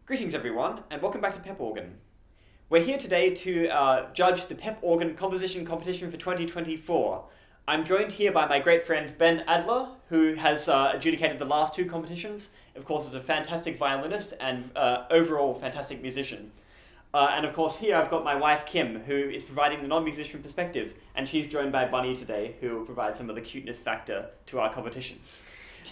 Greetings everyone, and welcome back to Pep Organ. We're here today to judge the Pep Organ Composition Competition for 2024. I'm joined here by my great friend Ben Adler, who has adjudicated the last two competitions. Of course, is a fantastic violinist and overall fantastic musician. And of course here I've got my wife Kim, who is providing the non-musician perspective, and she's joined by Bunny today, who will provide some of the cuteness factor to our competition.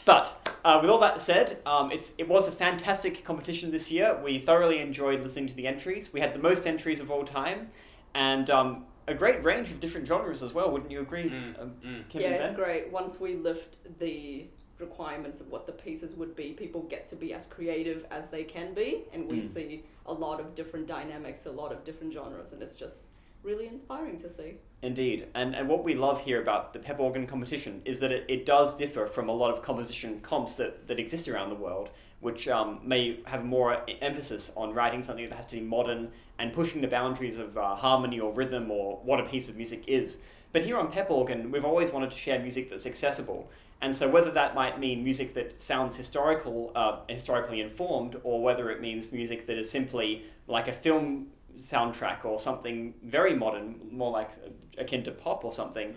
But with all that said, it was a fantastic competition this year. We thoroughly enjoyed listening to the entries. We had the most entries of all time, and a great range of different genres as well. Wouldn't you agree, Kim and Ben? It's great. Once we lift the requirements of what the pieces would be, people get to be as creative as they can be, and we see a lot of different dynamics, a lot of different genres, and it's just really inspiring to see. Indeed, and what we love here about the Pep Organ competition is that it does differ from a lot of composition comps that exist around the world, which may have more emphasis on writing something that has to be modern and pushing the boundaries of harmony or rhythm or what a piece of music is. But here on Pep Organ, we've always wanted to share music that's accessible. And so whether that might mean music that sounds historically informed, or whether it means music that is simply like a film soundtrack or something very modern, more like akin to pop or something,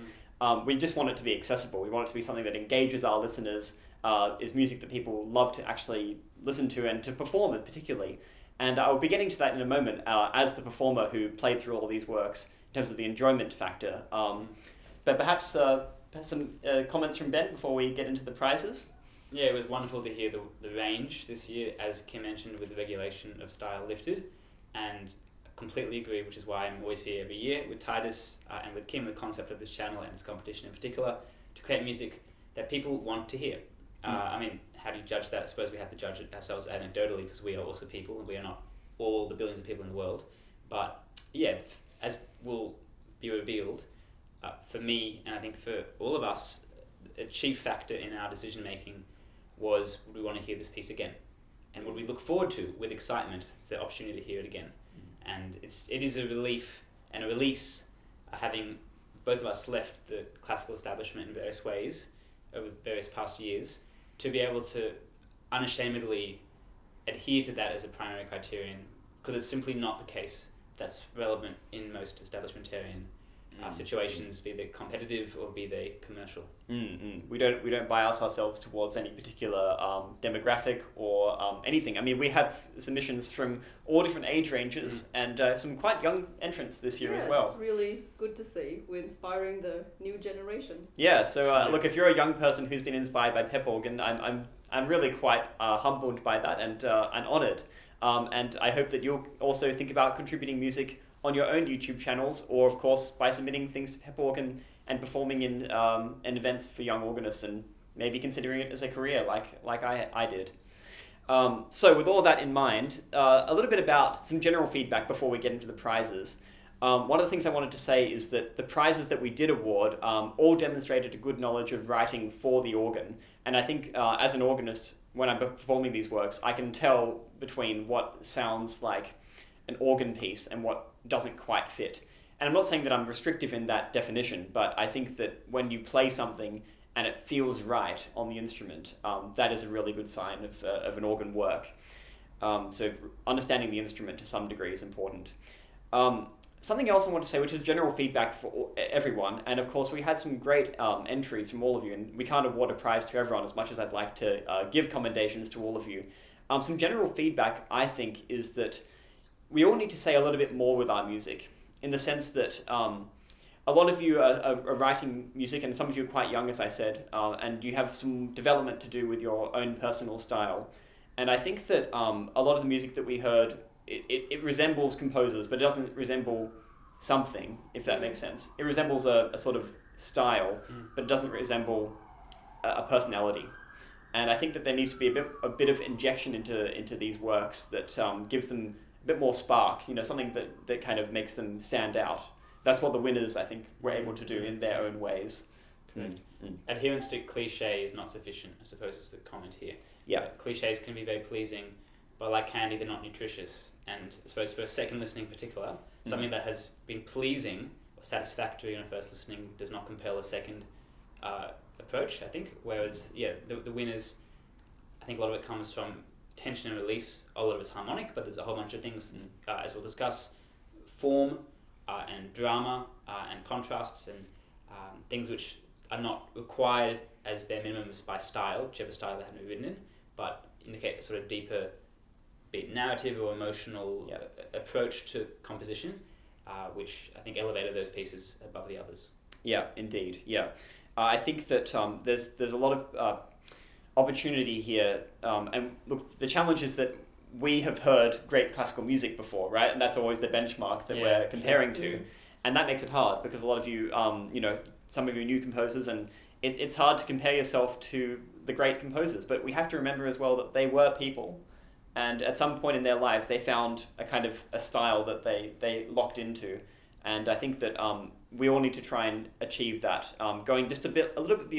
we just want it to be accessible. We want it to be something that engages our listeners, is music that people love to actually listen to and to perform it particularly. And I'll be getting to that in a moment as the performer who played through all of these works in terms of the enjoyment factor. But perhaps some comments from Ben before we get into the prizes? Yeah, it was wonderful to hear the range this year, as Kim mentioned, with the regulation of style lifted, and completely agree, which is why I'm always here every year with Titus and with Kim, the concept of this channel and this competition in particular, to create music that people want to hear. I mean, how do you judge that? I suppose we have to judge it ourselves anecdotally, because we are also people and we are not all the billions of people in the world. But yeah, as will be revealed, for me, and I think for all of us, a chief factor in our decision making was, would we want to hear this piece again? And would we look forward to, with excitement, the opportunity to hear it again? And it is a relief and a release, having both of us left the classical establishment in various ways over various past years, to be able to unashamedly adhere to that as a primary criterion, because it's simply not the case that's relevant in most establishmentarian situations, be they competitive or be they commercial. We don't bias ourselves towards any particular demographic or anything. I mean, we have submissions from all different age ranges and some quite young entrants this year as well. It's really good to see. We're inspiring the new generation. Yeah. So look, if you're a young person who's been inspired by Pep Organ, I'm really quite humbled by that and honoured. And I hope that you'll also think about contributing music on your own YouTube channels, or of course by submitting things to Pep Organ and performing in events for young organists, and maybe considering it as a career like I did. So with all that in mind, a little bit about some general feedback before we get into the prizes. One of the things I wanted to say is that the prizes that we did award all demonstrated a good knowledge of writing for the organ. And I think as an organist, when I'm performing these works, I can tell between what sounds like an organ piece and what doesn't quite fit. And I'm not saying that I'm restrictive in that definition, but I think that when you play something and it feels right on the instrument, that is a really good sign of an organ work. So understanding the instrument to some degree is important. Something else I want to say, which is general feedback for everyone, and of course we had some great entries from all of you, and we can't award a prize to everyone as much as I'd like to give commendations to all of you. Some general feedback, I think, is that we all need to say a little bit more with our music, in the sense that a lot of you are writing music, and some of you are quite young, as I said, and you have some development to do with your own personal style. And I think that a lot of the music that we heard, it resembles composers, but it doesn't resemble something, if that makes sense. It resembles a sort of style, but it doesn't resemble a personality. And I think that there needs to be a bit of injection into these works that gives them a bit more spark, something that kind of makes them stand out. That's what the winners, I think, were able to do in their own ways. Adherence to cliche is not sufficient, I suppose, is the comment here. Yeah. Cliches can be very pleasing, but like candy, they're not nutritious. And I suppose for a second listening in particular, something that has been pleasing or satisfactory on a first listening does not compel a second approach, I think. Whereas, the winners, I think a lot of it comes from tension and release. A lot of it's harmonic, but there's a whole bunch of things, as we'll discuss, form and drama and contrasts and things which are not required as bare minimums by style, whichever style they haven't been written in, but indicate a sort of deeper, be it narrative or emotional approach to composition, which I think elevated those pieces above the others. Yeah, indeed. Yeah, I think that there's a lot of opportunity here, and look, the challenge is that we have heard great classical music before, right? And that's always the benchmark that we're comparing to, and that makes it hard because a lot of you, some of you new composers, and it's hard to compare yourself to the great composers. But we have to remember as well that they were people, and at some point in their lives they found a kind of a style that they locked into, and I think that we all need to try and achieve that, going just a little bit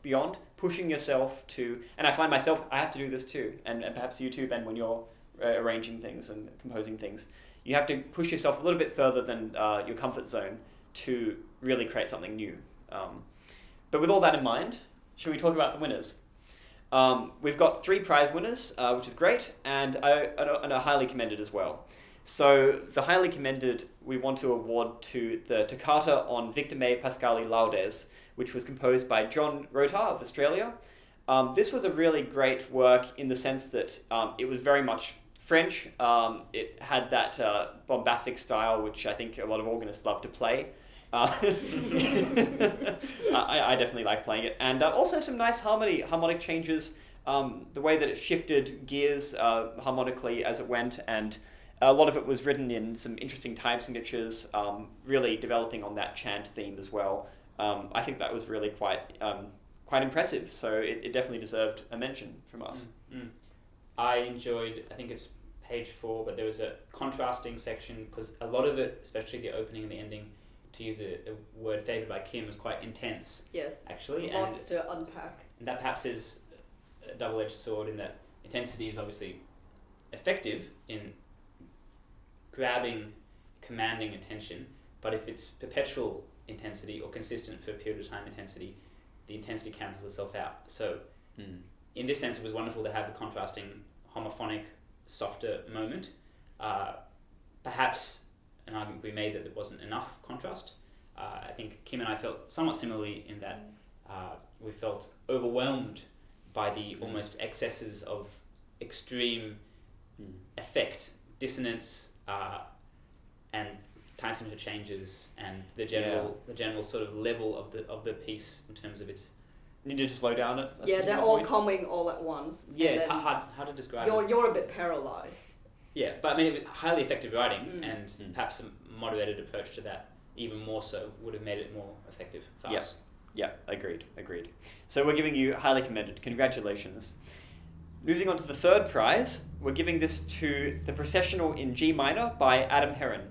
beyond, pushing yourself to, and I find myself, I have to do this too, and perhaps you too, Ben, when you're arranging things and composing things, you have to push yourself a little bit further than your comfort zone to really create something new. But with all that in mind, should we talk about the winners? We've got 3 prize winners, which is great, and are highly commended as well. So the highly commended, we want to award to the Toccata on Victor Me Pascali Laudes, which was composed by John Rota of Australia. This was a really great work in the sense that it was very much French. It had that bombastic style, which I think a lot of organists love to play. I definitely like playing it. And also some nice harmonic changes, the way that it shifted gears harmonically as it went, and a lot of it was written in some interesting time signatures, really developing on that chant theme as well. I think that was really quite impressive, so it definitely deserved a mention from us. I enjoyed, I think it's page 4, but there was a contrasting section, because a lot of it, especially the opening and the ending, to use a word favoured by Kim, was quite intense. Yes. Actually. Lots to unpack. And that perhaps is a double-edged sword in that intensity is obviously effective in commanding attention, but if it's perpetual intensity or consistent for a period of time intensity, the intensity cancels itself out. So in this sense, it was wonderful to have the contrasting homophonic, softer moment. Perhaps an argument we made that there wasn't enough contrast. I think Kim and I felt somewhat similarly in that we felt overwhelmed by the almost excesses of extreme effect, dissonance, and time signature changes, and the general sort of level of the piece in terms of its. You need to slow down it. Yeah, they're all coming all at once. Yeah, it's hard to describe. You're a bit paralyzed. Yeah, but I mean, it was highly effective writing, and perhaps a moderated approach to that, even more so, would have made it more effective for us. Yeah, agreed. So we're giving you highly commended. Congratulations. Moving on to the 3rd prize, we're giving this to the Processional in G minor by Adam Heron.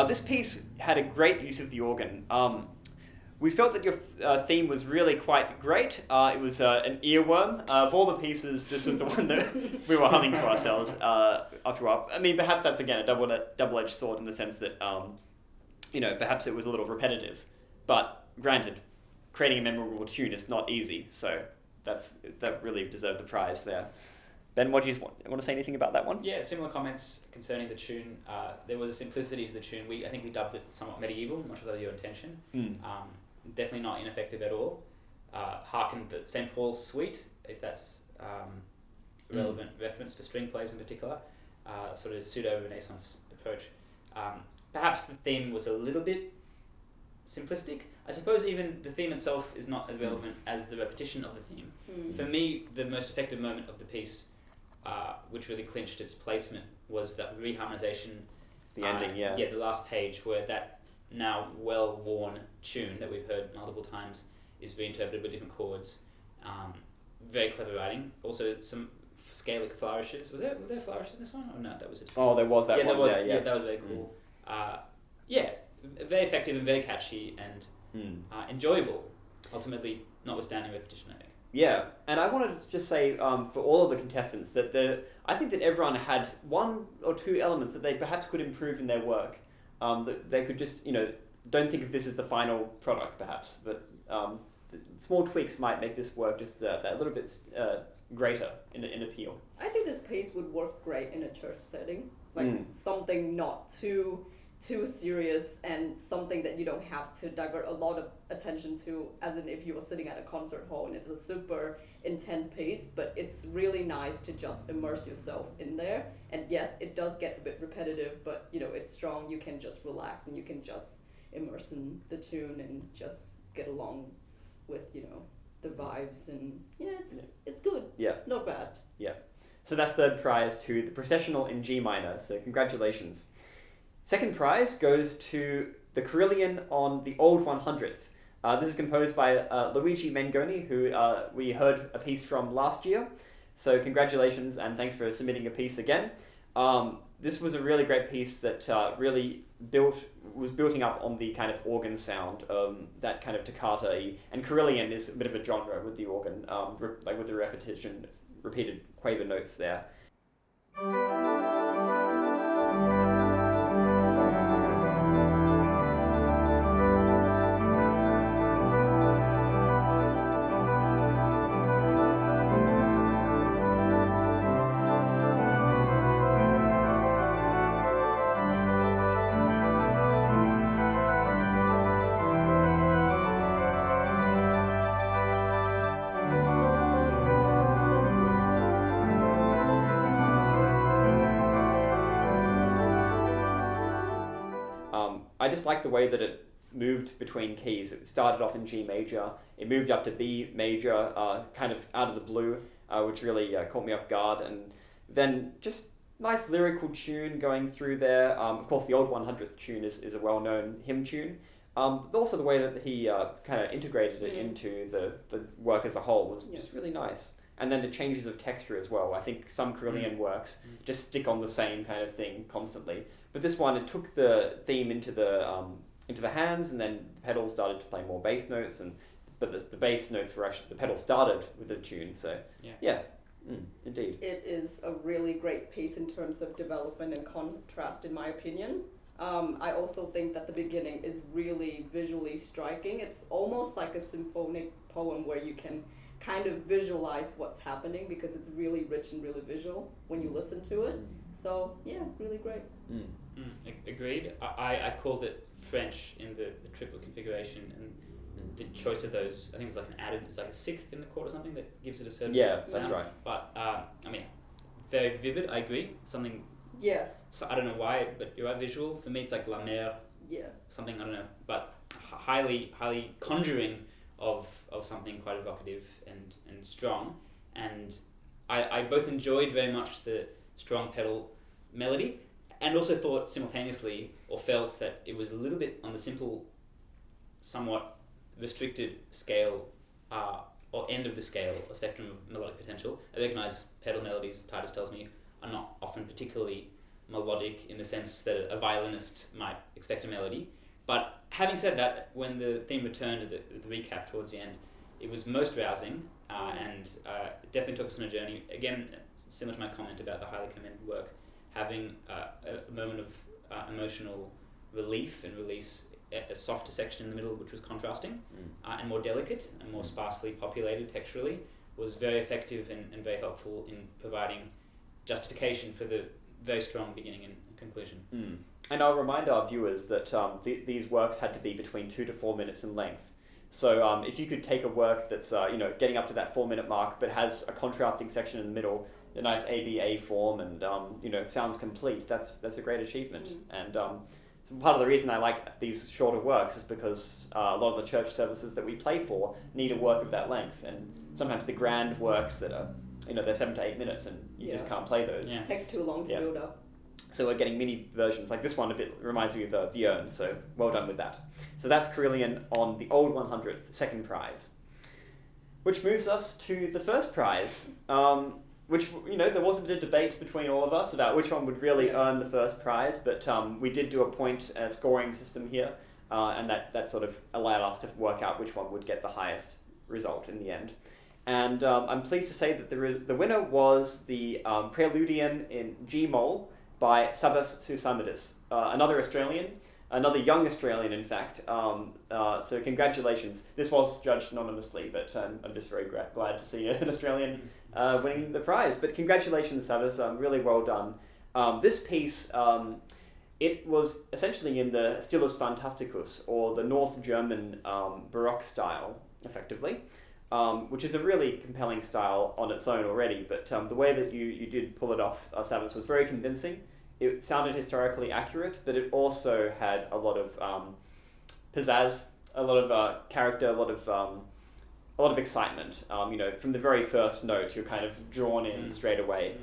This piece had a great use of the organ. We felt that your theme was really quite great. It was an earworm. Of all the pieces, this was the one that we were humming to ourselves after a while. I mean, perhaps that's, again, a double-edged sword in the sense that, perhaps it was a little repetitive. But granted, creating a memorable tune is not easy, so that really deserved the prize there. Ben, what do you want to say anything about that one? Yeah, similar comments concerning the tune. There was a simplicity to the tune. I think we dubbed it somewhat medieval. I'm not sure that was your intention. Definitely not ineffective at all. Harkened the St. Paul's Suite, if that's relevant reference for string plays in particular. Sort of pseudo-Renaissance approach. Perhaps the theme was a little bit simplistic. I suppose even the theme itself is not as relevant as the repetition of the theme. For me, the most effective moment of the piece, which really clinched its placement, was that reharmonization. The ending, the last page, where that now well-worn tune that we've heard multiple times is reinterpreted with different chords. Very clever writing. Also, some scalic flourishes. Were there flourishes in this one? Or no, that was it. Oh, there was that one. Yeah, that was very cool. Very effective and very catchy and enjoyable. Ultimately, notwithstanding repetition, I think. Yeah, and I wanted to just say for all of the contestants that I think that everyone had one or two elements that they perhaps could improve in their work. That they could just, don't think of this as the final product perhaps, but small tweaks might make this work just that little bit greater in appeal. I think this piece would work great in a church setting, like something not too serious and something that you don't have to divert a lot of attention to, as in if you were sitting at a concert hall and it's a super intense piece, but it's really nice to just immerse yourself in there. And yes, it does get a bit repetitive, but it's strong. You can just relax and you can just immerse in the tune and just get along with the vibes, and it's good. Yeah, it's not bad. Yeah, so that's third prize to the processional in G minor. So congratulations. Second prize goes to the Carillon on the Old 100th. This is composed by Luigi Mengoni, who we heard a piece from last year. So congratulations and thanks for submitting a piece again. This was a really great piece that really was building up on the kind of organ sound, that kind of toccata-y. And Carillon is a bit of a genre with the organ, like with the repeated quaver notes there. I just like the way that it moved between keys. It started off in G major, it moved up to B major, kind of out of the blue, which really caught me off guard, and then just nice lyrical tune going through there. Of course, the Old 100th tune is a well-known hymn tune, but also the way that he kind of integrated it into the work as a whole was just really nice. And then the changes of texture as well. I think some Carillon works just stick on the same kind of thing constantly. But this one, it took the theme into the hands, and then the pedals started to play more bass notes, but the bass notes were actually, the pedals started with the tune. So indeed. It is a really great piece in terms of development and contrast, in my opinion. I also think that the beginning is really visually striking. It's almost like a symphonic poem where you can kind of visualize what's happening because it's really rich and really visual when you listen to it. So yeah, really great. Agreed. I called it French in the triplet configuration, and the choice of those, I think it's like an added, it's like a sixth in the chord or something that gives it a certain that's sound. right. But I mean, very vivid. I agree. Something. Yeah. So I don't know why, but you're right. Visual for me, it's like La Mer. Yeah. Something I don't know, but highly conjuring of something quite evocative and strong. And I both enjoyed very much the strong pedal melody, and also thought simultaneously, or felt that it was a little bit on the simple, somewhat restricted scale, or end of the scale, or spectrum of melodic potential. I recognise pedal melodies, Titus tells me, are not often particularly melodic in the sense that a violinist might expect a melody. But having said that, when the theme returned to the recap towards the end, it was most rousing, and definitely took us on a journey. Again, similar to my comment about the highly commended work, having a moment of emotional relief and release, a softer section in the middle which was contrasting, and more delicate and more sparsely populated texturally, was very effective and very helpful in providing justification for the very strong beginning and conclusion. And I'll remind our viewers that these works had to be between 2 to 4 minutes in length. So if you could take a work that's getting up to that 4 minute mark, but has a contrasting section in the middle, a nice ABA form, and sounds complete, that's a great achievement. And so part of the reason I like these shorter works is because a lot of the church services that we play for need a work of that length, and sometimes the grand works that are they're 7 to 8 minutes, and you just can't play those. It takes too long to build up. So we're getting mini versions, like this one a bit reminds me of Vierne, so well done with that. So that's Carillon on the Old 100th, second prize. Which moves us to the first prize, which, there wasn't a debate between all of us about which one would really earn the first prize, but we did do a point scoring system here, and that sort of allowed us to work out which one would get the highest result in the end. And I'm pleased to say that the winner was the Preludium in G-Moll by Savas Susamidis, another young Australian, in fact. So congratulations. This was judged anonymously, but I'm just very glad to see an Australian winning the prize. But congratulations, Savas. Really well done. This piece, it was essentially in the Stilus Fantasticus, or the North German Baroque style, effectively. Which is a really compelling style on its own already, but the way that you did pull it off, Savas, was very convincing. It sounded historically accurate, but it also had a lot of pizzazz, a lot of character, a lot of excitement. From the very first note, you're kind of drawn in straight away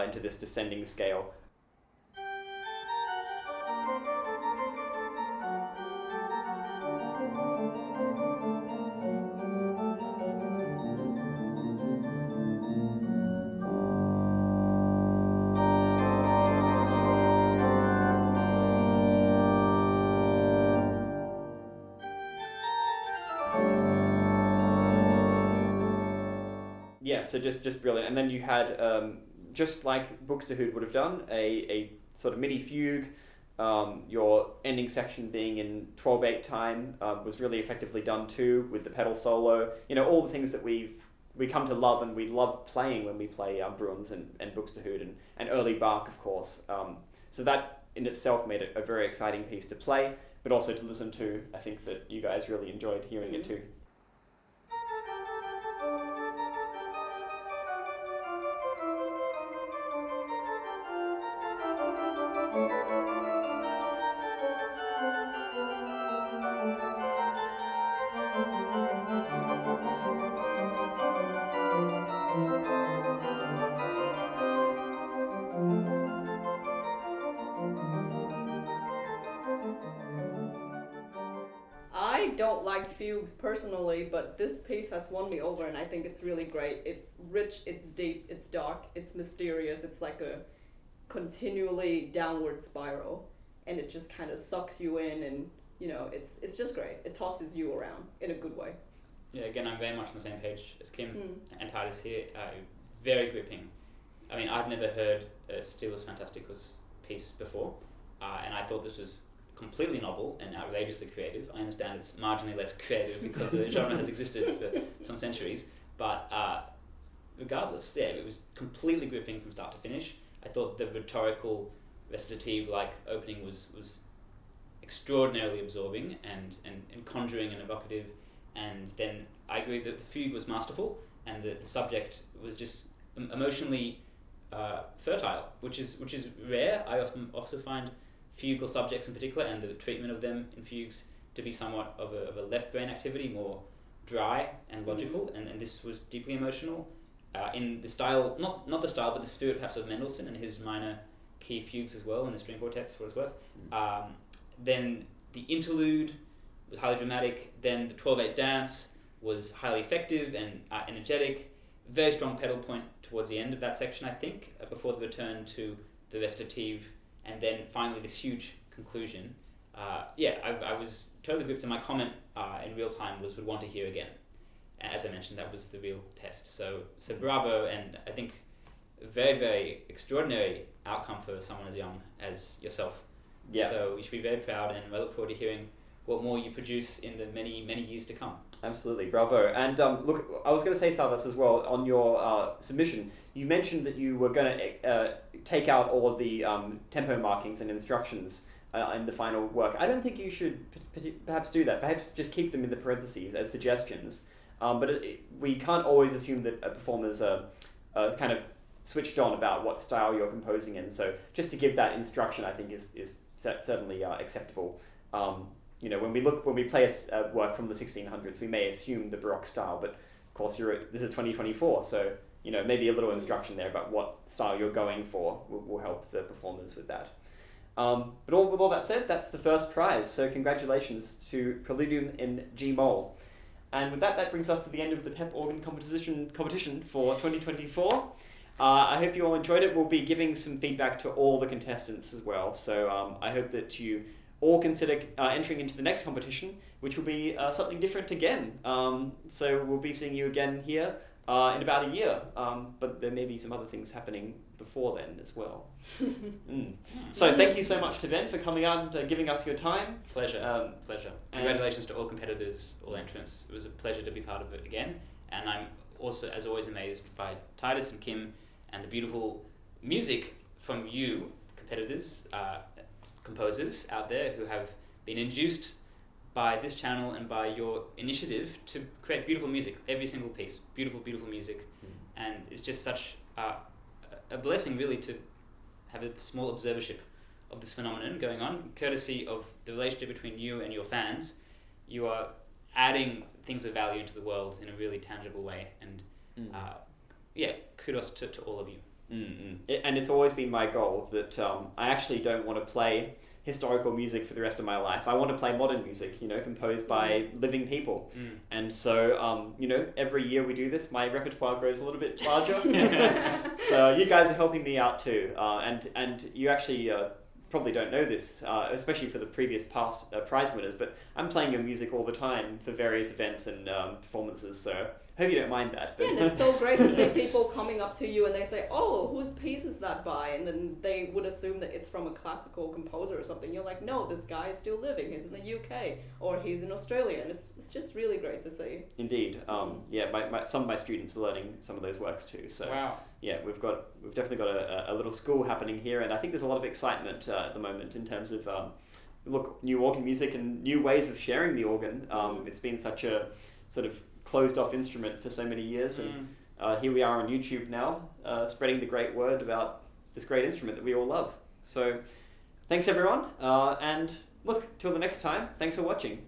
into this descending scale. Yeah, so just brilliant. And then you had, just like Buxtehude would have done, a sort of MIDI fugue. Your ending section being in 12/8 time was really effectively done too, with the pedal solo. All the things that we come to love and we love playing when we play Bruns and Buxtehude and early Bach, of course. So that in itself made it a very exciting piece to play, but also to listen to. I think that you guys really enjoyed hearing it too. I don't like fugues personally, but this piece has won me over, and I think it's really great. It's rich, it's deep, it's dark, it's mysterious. It's like a continually downward spiral, and it just kind of sucks you in, and it's just great. It tosses you around in a good way. Yeah, again, I'm very much on the same page as Kim and Titus here. Very gripping. I mean, I've never heard a Stilus Fantasticus piece before, and I thought this was completely novel and outrageously creative. I understand it's marginally less creative because the genre has existed for some centuries, but regardless, yeah, it was completely gripping from start to finish. I thought the rhetorical, recitative-like opening was extraordinarily absorbing and conjuring and evocative, and then I agree that the fugue was masterful and the subject was just emotionally fertile, which is rare. I often also find fugal subjects in particular, and the treatment of them in fugues, to be somewhat of a left brain activity, more dry and logical, and this was deeply emotional in the style, not the style, but the spirit perhaps of Mendelssohn and his minor key fugues as well, and the string quartets, for what it's worth. Then the interlude was highly dramatic. Then the 12/8 dance was highly effective and energetic. Very strong pedal point towards the end of that section, I think, before the return to the recitative, and then finally this huge conclusion. I was totally gripped, and my comment in real time was would want to hear again. As I mentioned, that was the real test. So bravo, and I think a very, very extraordinary outcome for someone as young as yourself. Yeah. So you should be very proud, and I look forward to hearing what more you produce in the many, many years to come. Absolutely, bravo. And look, I was going to say, Salvas, as well, on your submission, you mentioned that you were going to take out all of the tempo markings and instructions in the final work. I don't think you should perhaps do that. Perhaps just keep them in the parentheses as suggestions. But we can't always assume that performers are kind of switched on about what style you're composing in. So just to give that instruction, I think is certainly acceptable. When we play a work from the 1600s, we may assume the Baroque style, but of course this is 2024, so maybe a little instruction there about what style you're going for will help the performers with that. But with all that said, that's the first prize, so congratulations to Preludium in G-Moll. And with that brings us to the end of the Pep Organ Composition Competition for 2024. I hope you all enjoyed it. We'll be giving some feedback to all the contestants as well, so I hope that you or consider entering into the next competition, which will be something different again. So we'll be seeing you again here in about a year, but there may be some other things happening before then as well. So thank you so much to Ben for coming out and giving us your time. Pleasure. Congratulations to all competitors, all entrants. It was a pleasure to be part of it again, and I'm also, as always, amazed by Titus and Kim and the beautiful music from you, competitors, composers out there who have been induced by this channel and by your initiative to create beautiful music. Every single piece, beautiful music, and it's just such a blessing, really, to have a small observership of this phenomenon going on, courtesy of the relationship between you and your fans. You are adding things of value into the world in a really tangible way, and kudos to all of you. And it's always been my goal that I actually don't want to play historical music for the rest of my life. I want to play modern music, composed by living people. And so, every year we do this, my repertoire grows a little bit larger. So you guys are helping me out too. And you actually probably don't know this, especially for the previous past prize winners, but I'm playing your music all the time for various events and performances, so hope you don't mind that. But. Yeah, and it's so great to see people coming up to you and they say, oh, whose piece is that by? And then they would assume that it's from a classical composer or something. You're like, no, this guy is still living. He's in the UK or he's in Australia. And it's just really great to see. Indeed. Some of my students are learning some of those works too. So wow. Yeah, we've definitely got a little school happening here, and I think there's a lot of excitement at the moment in terms of new organ music and new ways of sharing the organ. It's been such a sort of closed off instrument for so many years, and here we are on YouTube now, spreading the great word about this great instrument that we all love. So thanks everyone, and look, till the next time, thanks for watching.